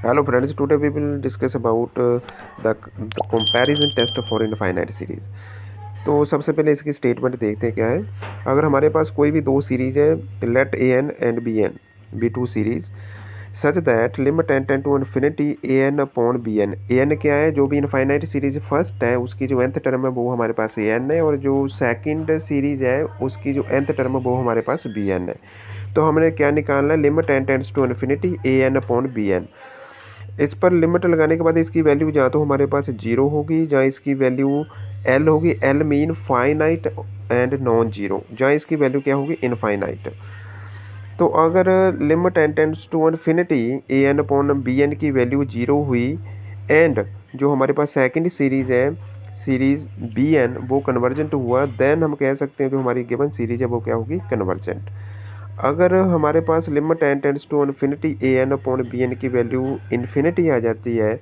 Hello friends, today we will discuss about the comparison test for infinite series। तो सबसे पहले इसकी statement देखते हैं क्या है। अगर हमारे पास कोई भी दो सीरीज है, let a n and b n be two series such that limit n tend to infinity a n upon b n. A n क्या है, जो भी इनफाइनाइट सीरीज फर्स्ट है उसकी जो nth टर्म है वो हमारे पास ए एन है, और जो सेकंड सीरीज है उसकी जो nth टर्म है वो हमारे पास बी एन है। तो हमने क्या निकालना है, limit n tends to infinity a n upon b n. इस पर लिमिट लगाने के बाद इसकी वैल्यू जहाँ तो हमारे पास जीरो होगी, जहाँ इसकी वैल्यू एल होगी, L mean finite and non zero, जहाँ इसकी वैल्यू क्या होगी, इनफाइनाइट। तो अगर limit n tends to infinity a n upon b n की वैल्यू जीरो हुई एंड जो हमारे पास सेकंड सीरीज है, सीरीज बी एन, वो कन्वर्जेंट हुआ, देन हम कह सकते हैं जो हमारी गिवन सीरीज है वो क्या होगी, कन्वर्जेंट। अगर हमारे पास limit n tends to infinity a n upon b n की वैल्यू इन्फिनिटी आ जाती है,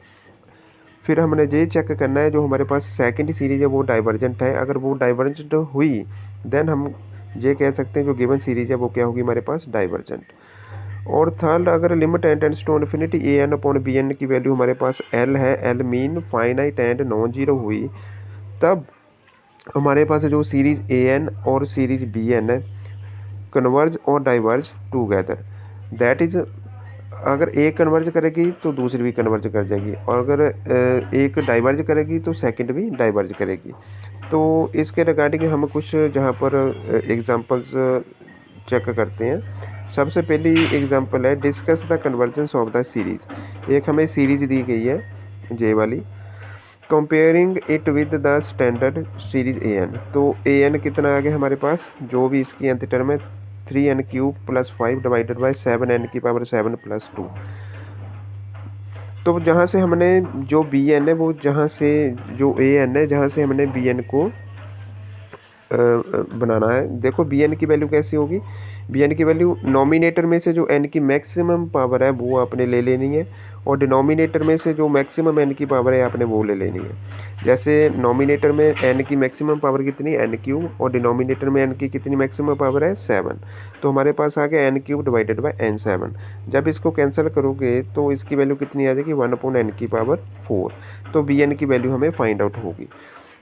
फिर हमने ये चेक करना है जो हमारे पास सेकंड सीरीज है वो डाइवर्जेंट है। अगर वो डाइवर्जेंट हुई देन हम ये कह सकते हैं जो गिवन सीरीज है वो क्या होगी, हमारे पास डाइवर्जेंट। और थर्ड, अगर limit n tends to infinity a n upon b n की वैल्यू हमारे पास एल है, L mean finite and non zero हुई, तब हमारे पास जो सीरीज ए एन और सीरीज बी एन है कन्वर्ज और डाइवर्ज टूगेदर। दैट इज, अगर एक कन्वर्ज करेगी तो दूसरी भी कन्वर्ज कर जाएगी, और अगर एक डाइवर्ज करेगी तो सेकंड भी डाइवर्ज करेगी। तो इसके रिगार्डिंग हम कुछ जहाँ पर एग्जांपल्स चेक करते हैं। सबसे पहली एग्जांपल है, discuss the convergence of the series. एक हमें सीरीज दी गई है जे वाली, comparing it with the standard series a n. तो ए एन कितना आ गया हमारे पास, जो भी इसकी nth टर्म है, 3n³ + 5 डिवाइडेड बाई 7n⁻7 + 2। तो जहाँ से हमने जो बी एन है वो, जहाँ से जो ए एन है जहाँ से हमने बी एन को बनाना है। देखो बी एन की वैल्यू कैसी होगी, बी एन की वैल्यू नॉमिनेटर में से जो एन की मैक्सिमम पावर है वो आपने ले लेनी है, और डिनोमिनेटर में से जो मैक्सिमम एन की पावर है आपने वो ले लेनी है। जैसे नॉमिनेटर में एन की मैक्सिमम पावर कितनी, n³ और डिनोमिनेटर में एन की कितनी मैक्सिमम पावर है, 7। तो हमारे पास आ गया n³ डिवाइडेड बाई n7। जब इसको कैंसिल करोगे तो इसकी वैल्यू कितनी आ जाएगी, 1/n⁴। तो बी एन की वैल्यू हमें फाइंड आउट होगी।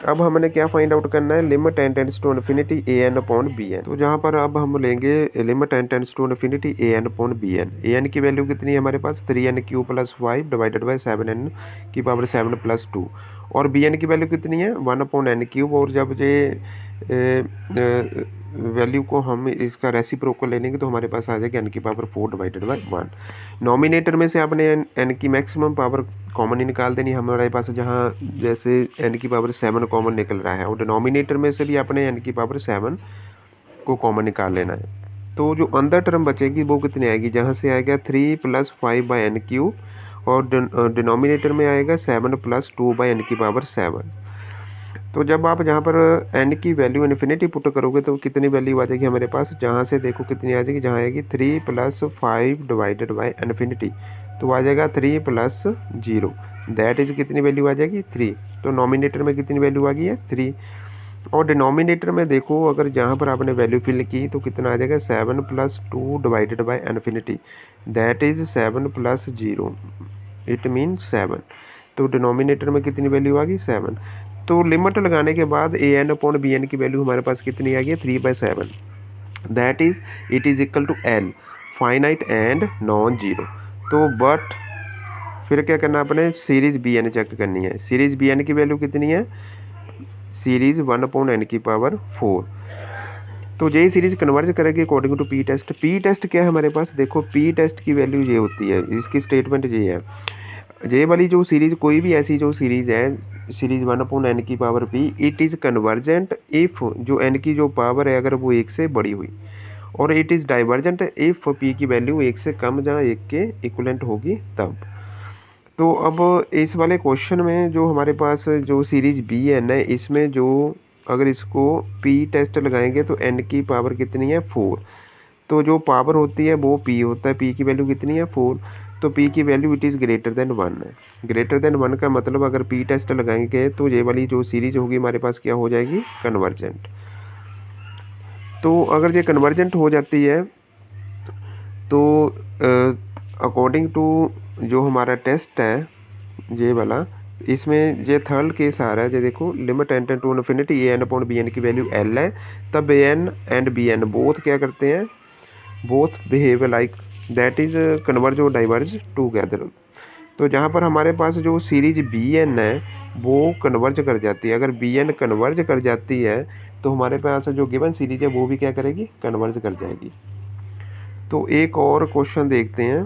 अब हमने क्या फाइंड आउट करना है, limit n tends to infinity a n upon b n. तो जहाँ पर अब हम लेंगे limit n tends to infinity a n upon b n. A n की वैल्यू कितनी है हमारे पास, 3n³ + 5 डिवाइडेड बाई 7n⁻7 + 2, और बी एन की वैल्यू कितनी है, 1/n³। और जब ये वैल्यू को हम इसका रेसिप्रोकल ले लेंगे तो हमारे पास आ जाएगी n⁴ डिवाइडेड बाई 1। नॉमिनेटर में से आपने n की मैक्सिमम पावर कॉमन ही निकाल देनी हमारे पास, जहाँ जैसे n⁻7 कॉमन निकल रहा है, और डिनोमिनेटर में से भी आपने n⁻7 को कॉमन निकाल लेना है। तो जो अंदर टर्म बचेगी वो कितनी आएगी, जहाँ से आएगा 3 + 5/n³, और डिनोमिनेटर में आएगा 7 + 2/n⁻7। तो जब आप जहाँ पर n की वैल्यू इन्फिनिटी पुट करोगे तो कितनी वैल्यू आ जाएगी हमारे पास, जहाँ से देखो कितनी आ जाएगी, जहाँ आएगी 3 + 5 डिवाइडेड बाई इन्फिनिटी, तो आ जाएगा 3 + 0, दैट इज कितनी वैल्यू आ जाएगी, 3। तो नॉमिनेटर में कितनी वैल्यू आ गई है, 3। और डिनोमिनेटर में देखो, अगर जहाँ पर आपने वैल्यू फिल की तो कितना आ जाएगा, 7 + 2 divided by infinity, that is 7 + 0, it mean 7। तो डिनोमिनेटर में कितनी वैल्यू आ गई, 7। तो लिमिट लगाने के बाद a n upon b n की वैल्यू हमारे पास कितनी आ गई, 3/7, that is it is equal to L, finite and non zero. तो बट फिर क्या करना, अपने सीरीज बी एन चेक करनी है। सीरीज बी एन की वैल्यू कितनी है, सीरीज 1/n⁴। तो यही सीरीज कन्वर्ज करेगी according to P test. P test क्या है हमारे पास, देखो पी टेस्ट की वैल्यू ये होती है, इसकी स्टेटमेंट ये है, ये वाली जो सीरीज, कोई भी ऐसी जो सीरीज है, series 1/n⁻p, it is convergent if जो n की जो पावर है अगर वो 1 से बड़ी हुई, और it is divergent if p की वैल्यू 1 से कम जहाँ 1 के इक्वलेंट होगी तब। तो अब इस वाले क्वेश्चन में जो हमारे पास जो सीरीज बी एन है, इसमें जो अगर इसको p टेस्ट लगाएंगे तो n की पावर कितनी है, 4। तो जो पावर होती है वो p होता है, p की वैल्यू कितनी है, 4। तो p की value it is greater than 1 है। ग्रेटर देन 1 का मतलब अगर p टेस्ट लगाएंगे तो ये वाली जो सीरीज होगी हमारे पास क्या हो जाएगी, कन्वर्जेंट। तो अगर ये कन्वर्जेंट हो जाती है तो अकॉर्डिंग टू जो हमारा टेस्ट है ये वाला, इसमें ये थर्ड केस आ रहा है, जो देखो limit n tend to infinity a n upon b n की वैल्यू l है, तब a n and b n both क्या करते हैं, both behave like that is converge और डाइवर्ज टूगेदर। तो जहाँ पर हमारे पास जो सीरीज बी एन है वो कन्वर्ज कर जाती है, अगर बी एन कन्वर्ज कर जाती है तो हमारे पास जो गिवन सीरीज है वो भी क्या करेगी, कन्वर्ज कर जाएगी। तो एक और क्वेश्चन देखते हैं,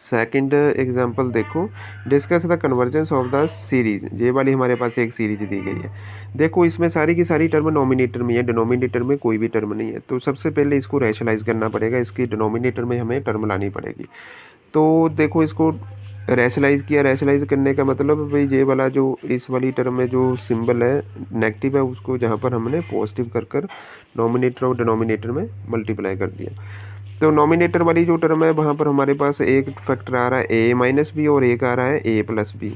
सेकंड एग्जांपल देखो, discuss the convergence of the series. ये वाली हमारे पास एक सीरीज दी गई है, देखो इसमें सारी की सारी टर्म नॉमिनेटर में है, डिनोमिनेटर में कोई भी टर्म नहीं है। तो सबसे पहले इसको रैशनलाइज करना पड़ेगा, इसकी डिनोमिनेटर में हमें टर्म लानी पड़ेगी। तो देखो इसको रैशनलाइज किया, रैशनलाइज करने का मतलब भाई ये वाला जो इस वाली टर्म में जो सिंबल है नेगेटिव है उसको जहाँ पर हमने पॉजिटिव कर कर नॉमिनेटर और डिनोमिनेटर में मल्टीप्लाई कर दिया। तो नॉमिनेटर वाली जो टर्म है वहाँ पर हमारे पास एक फैक्टर आ रहा है ए माइनस बी और एक आ रहा है ए प्लस बी।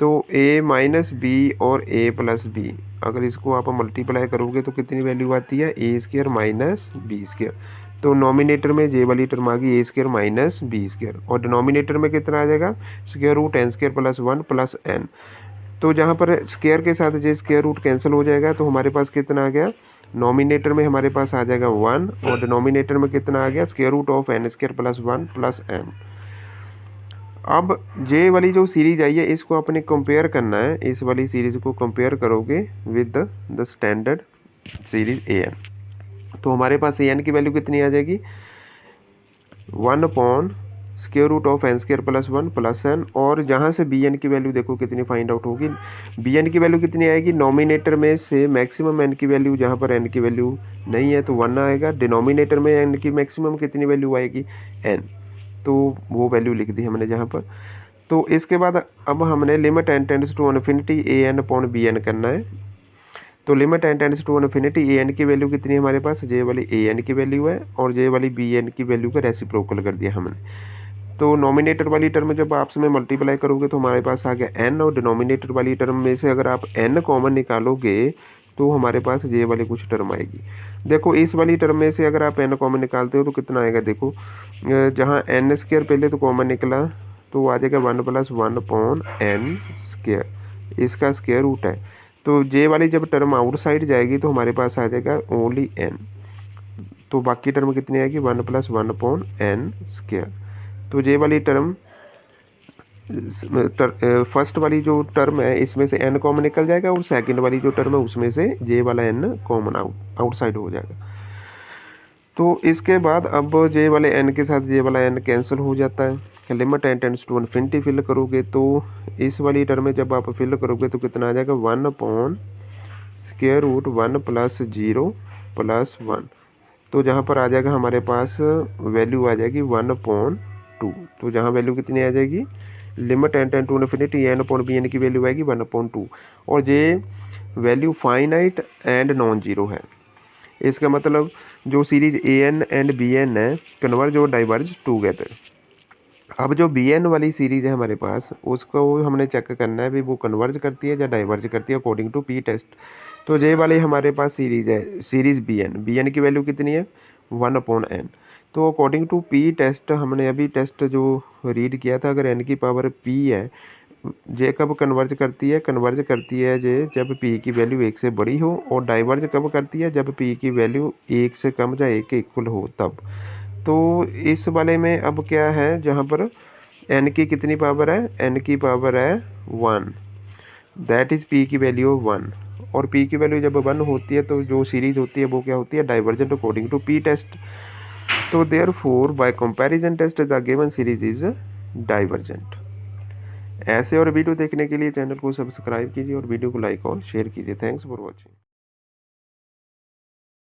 तो ए माइनस बी और ए प्लस बी, अगर इसको आप मल्टीप्लाई करोगे तो कितनी वैल्यू आती है, a square minus b square. तो नॉमिनेटर में जे वाली टर्म आ गई a square minus b square, और डिनोमिनेटर में कितना आ जाएगा, square root n square plus 1 plus n. तो जहाँ पर स्क्वायर के साथ जे स्क्वायर रूट कैंसिल हो जाएगा तो हमारे पास कितना आ गया, नॉमिनेटर में हमारे पास आ जाएगा 1 और डिनोमिनेटर में कितना आ गया, square root of n square plus 1 plus n. अब जे वाली जो सीरीज आई है इसको अपने कंपेयर करना है, इस वाली सीरीज को कंपेयर करोगे with the standard series a n. तो हमारे पास ए एन की वैल्यू कितनी आ जाएगी, 1 upon square root of n square plus 1 plus n. और जहाँ से बी एन की वैल्यू देखो कितनी फाइंड आउट होगी, बी एन की वैल्यू कितनी आएगी, नॉमिनेटर में से मैक्सिमम एन की वैल्यू जहाँ पर एन की वैल्यू नहीं है तो 1 आएगा, डिनोमिनेटर में एन की मैक्सिमम कितनी वैल्यू आएगी, एन, तो वो वैल्यू लिख दी हमने जहाँ पर। तो इसके बाद अब हमने limit n tends to infinity a n upon b n करना है। तो limit n tends to infinity a n की वैल्यू कितनी है हमारे पास, जे वाली ए एन की वैल्यू है और जे वाली बी एन की वैल्यू का रेसिप्रोकल कर दिया हमने। तो नॉमिनेटर वाली टर्म जब आपस में मल्टीप्लाई करोगे तो हमारे पास आ गया एन, और डिनोमिनेटर वाली टर्म में से अगर आप एन कॉमन निकालोगे तो हमारे पास जे वाली कुछ टर्म आएगी। देखो इस वाली टर्म में से अगर आप एन कॉमन निकालते हो तो कितना आएगा, देखो जहाँ एन स्क्वायर पहले तो कॉमन निकला तो आ जाएगा 1 प्लस 1 अपॉन एन स्क्वायर, इसका स्क्वायर रूट है। तो जे वाली जब टर्म आउटसाइड जाएगी तो हमारे पास आ जाएगा ओनली एन, तो बाकी टर्म कितनी आएगी, 1 प्लस 1 अपॉन एन स्क्वायर। तो जे वाली टर्म फर्स्ट वाली जो टर्म है इसमें से एन कॉमन निकल जाएगा और सेकंड वाली जो टर्म है उसमें से जे वाला एन कॉमन आउटसाइड हो जाएगा। तो इसके बाद अब जे वाले एन के साथ जे वाला एन कैंसिल हो जाता है, limit n tends to infinity fill करोगे तो इस वाली टर्म में जब आप फिल करोगे तो कितना आ जाएगा, 1 upon square root 1 plus 0 plus 1। तो जहाँ पर आ जाएगा हमारे पास वैल्यू आ जाएगी 1 अपॉन 2। तो जहाँ वैल्यू कितनी आ जाएगी, limit n tend to infinity n upon b n की वैल्यू आएगी 1 अपॉन 2, और ये value finite and non zero है। इसका मतलब जो series a n and b n है कन्वर्ज और डाइवर्ज टूगेदर। अब जो बी एन वाली सीरीज है हमारे पास उसको हमने चेक करना है भी वो कन्वर्ज करती है या डाइवर्ज करती है अकॉर्डिंग टू पी टेस्ट। तो ये वाले हमारे पास सीरीज है, सीरीज बी एन की वैल्यू कितनी है, 1 अपॉन एन। तो अकॉर्डिंग टू पी टेस्ट हमने अभी टेस्ट जो रीड किया था, अगर एन की पावर पी है जे कब कन्वर्ज करती है, कन्वर्ज करती है जे जब पी की वैल्यू 1 से बड़ी हो, और डाइवर्ज कब करती है जब पी की वैल्यू 1 से कम या 1 के इक्वल हो तब। तो इस वाले में अब क्या है, जहाँ पर एन की कितनी पावर है, एन की पावर है 1, दैट इज पी की वैल्यू 1, और पी की वैल्यू जब 1 होती है तो जो सीरीज होती है वो क्या होती है, divergent according to P test. तो therefore by comparison test the given series is divergent. ऐसे और वीडियो देखने के लिए चैनल को सब्सक्राइब कीजिए और वीडियो को लाइक और शेयर कीजिए। Thanks for watching.